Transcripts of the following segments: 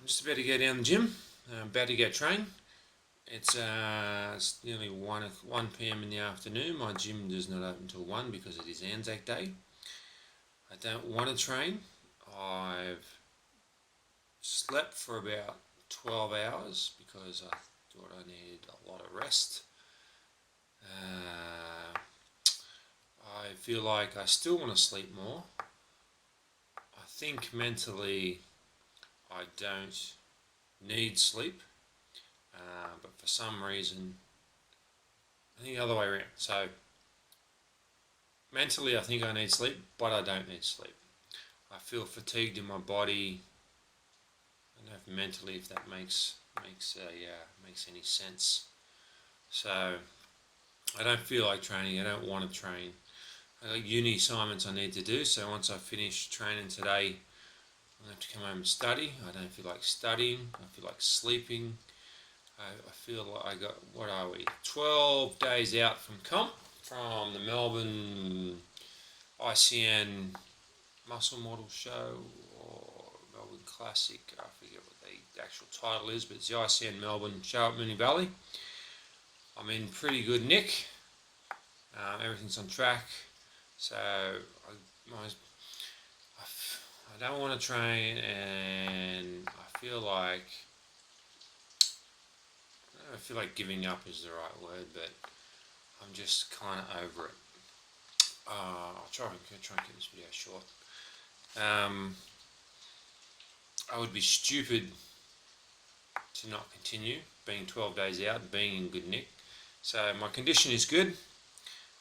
Just about to go down the gym. About to go train. It's nearly 1 p.m. in the afternoon. My gym does not open until 1 because it is Anzac Day. I don't want to train. I've slept for about 12 hours because I thought I needed a lot of rest. I feel like I still want to sleep more. I think mentally I don't need sleep, but for some reason, I think the other way around. So mentally, I think I need sleep, but I don't need sleep. I feel fatigued in my body. I don't know if mentally, if that makes any sense. So I don't feel like training. I don't want to train. I got uni assignments I need to do. So once I finish training today, I have to come home and study. I don't feel like studying. I feel like sleeping. I feel like I got, what are we, 12 days out from comp, from the Melbourne ICN Muscle Model Show, or Melbourne Classic. I forget what the actual title is, but it's the ICN Melbourne Show at Moonee Valley. I'm in pretty good nick. Everything's on track. So I don't want to train, and I feel like giving up is the right word, but I'm just kind of over it. I'll try and keep this video short. I would be stupid to not continue being 12 days out and being in good nick. So my condition is good.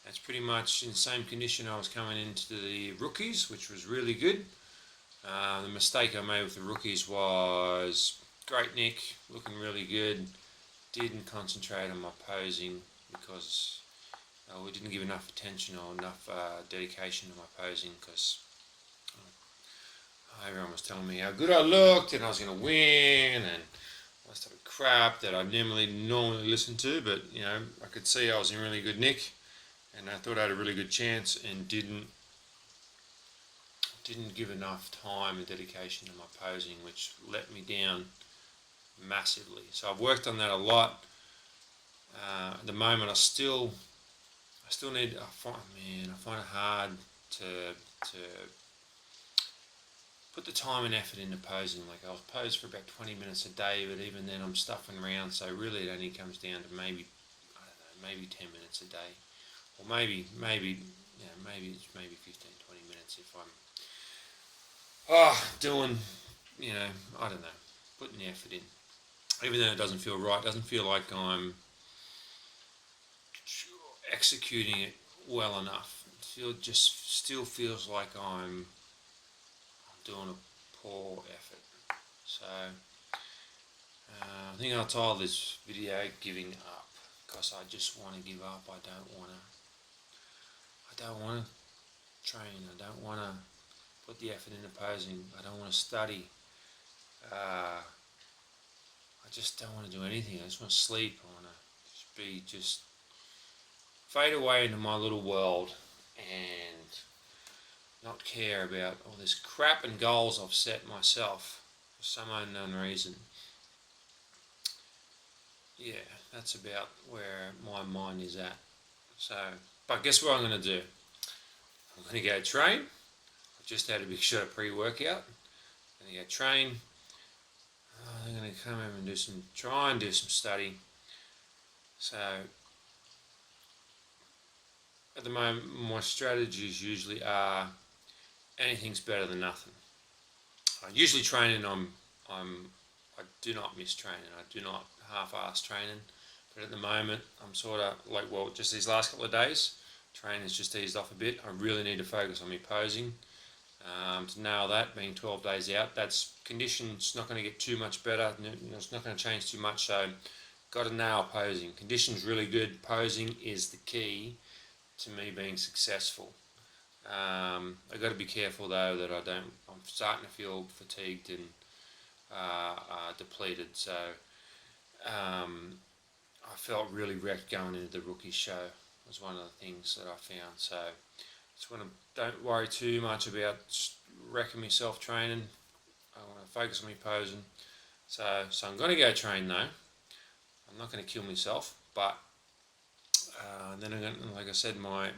It's pretty much in the same condition I was coming into the rookies, which was really good. The mistake I made with the rookies was great nick, looking really good. Didn't concentrate on my posing because we didn't give enough attention or enough dedication to my posing, because everyone was telling me how good I looked and I was going to win and all that type of crap that I normally listen to. But I could see I was in really good nick, and I thought I had a really good chance, and didn't give enough time and dedication to my posing, which let me down massively. So I've worked on that a lot. At the moment, I still need. I find it hard to put the time and effort into posing. Like, I'll pose for about 20 minutes a day, but even then I'm stuffing around. So really, it only comes down to maybe 10 minutes a day, or maybe 15, 20 minutes if I'm doing, I don't know, putting the effort in. Even though it doesn't feel right, doesn't feel like I'm executing it well enough. It just still feels like I'm doing a poor effort. So I think I'll title this video "Giving Up," because I just want to give up. I don't want to train. I don't want to put the effort into posing. I don't want to study. I just don't want to do anything. I just want to sleep. I want to just fade away into my little world and not care about all this crap and goals I've set myself for some unknown reason. Yeah, that's about where my mind is at. So, but guess what I'm going to do? I'm going to go train. I've just had a big shot of pre-workout. I'm going to go train. I'm going to come home and try and do some study. So at the moment, my strategies usually are anything's better than nothing. Usually training, I do not miss training. I do not half-ass training. But at the moment, I'm sort of like, just these last couple of days, training's just eased off a bit. I really need to focus on my posing. To nail that, being 12 days out, that's condition's not going to get too much better. It's not going to change too much. So, got to nail posing. Condition's really good. Posing is the key to me being successful. I've got to be careful though that I'm starting to feel fatigued and depleted. So, I felt really wrecked going into the rookie show. Was one of the things that I found. So, don't worry too much about wrecking myself training. I want to focus on my posing. So I'm going to go train though. I'm not going to kill myself, but then I'm going to, like I said, my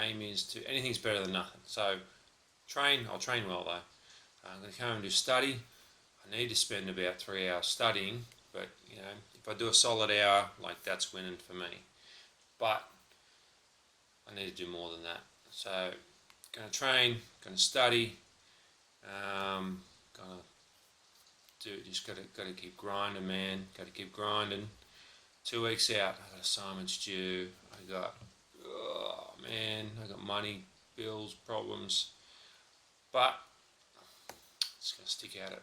aim is to, anything's better than nothing. So I'll train well though. I'm going to come and do study. I need to spend about 3 hours studying, but if I do a solid hour, like that's winning for me. But I need to do more than that. So going to train, going to study, going to just got to keep grinding, man. Got to keep grinding. 2 weeks out, I got assignments due. I got money, bills, problems, but just gonna stick at it.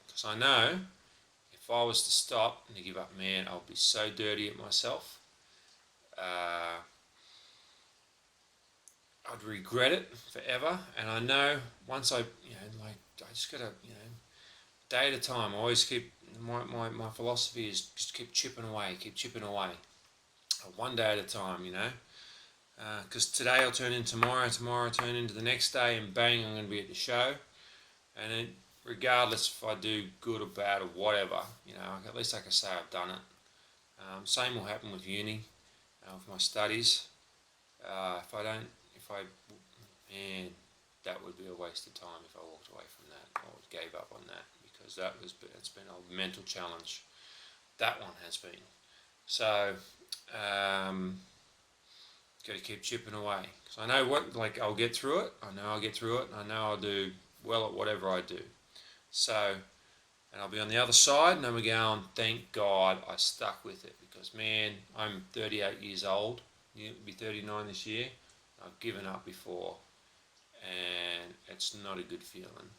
Because I know if I was to stop and to give up, man, I'll be so dirty at myself. I'd regret it forever. And I know once I just gotta, day at a time. I always keep my philosophy is just keep chipping away, one day at a time. Because today will turn into tomorrow will turn into the next day, and bang, I'm going to be at the show. And then, regardless if I do good or bad or whatever, at least I can say I've done it. Same will happen with uni, with my studies. Man, that would be a waste of time if I walked away from that or gave up on that, because it's been a mental challenge. That one has been. So, got to keep chipping away, because I know I'll get through it. I know I'll do well at whatever I do. So, and I'll be on the other side, and I'm going, thank God I stuck with it, because man, I'm 38 years old. You'll be 39 this year. I've given up before, and it's not a good feeling.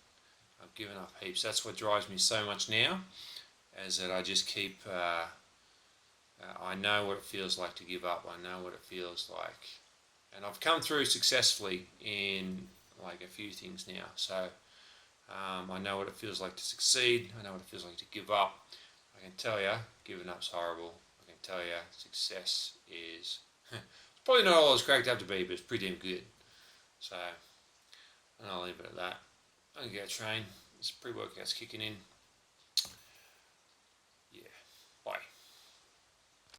I've given up heaps. That's what drives me so much now, is that I just keep. I know what it feels like to give up. I know what it feels like, and I've come through successfully in like a few things now. So I know what it feels like to succeed. I know what it feels like to give up. I can tell you, giving up's horrible. I can tell you, success is. It's probably not all it's cracked up to be, but it's pretty damn good. So, and I'll leave it at that. I'm going to go train. This pre-workout's kicking in.